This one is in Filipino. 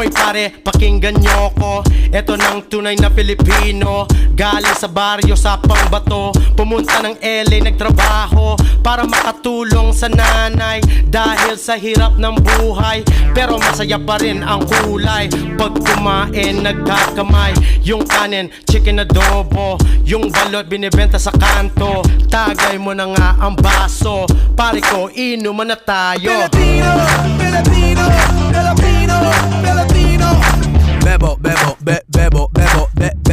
Hoy pare, pakinggan nyo ko. Eto ng tunay na Pilipino, galing sa baryo sa Pangbato. Pumunta ng LA, nagtrabaho para makatulong sa nanay dahil sa hirap ng buhay. Pero masaya pa rin ang kulay pag kumain, nagkakamay. Yung kanin, chicken adobo, yung balot binibenta sa kanto. Tagay mo na nga ang baso, pare ko, inuman na tayo. Filipino, Filipino, Filipino, Filipino. Bebo, bebo, bebo,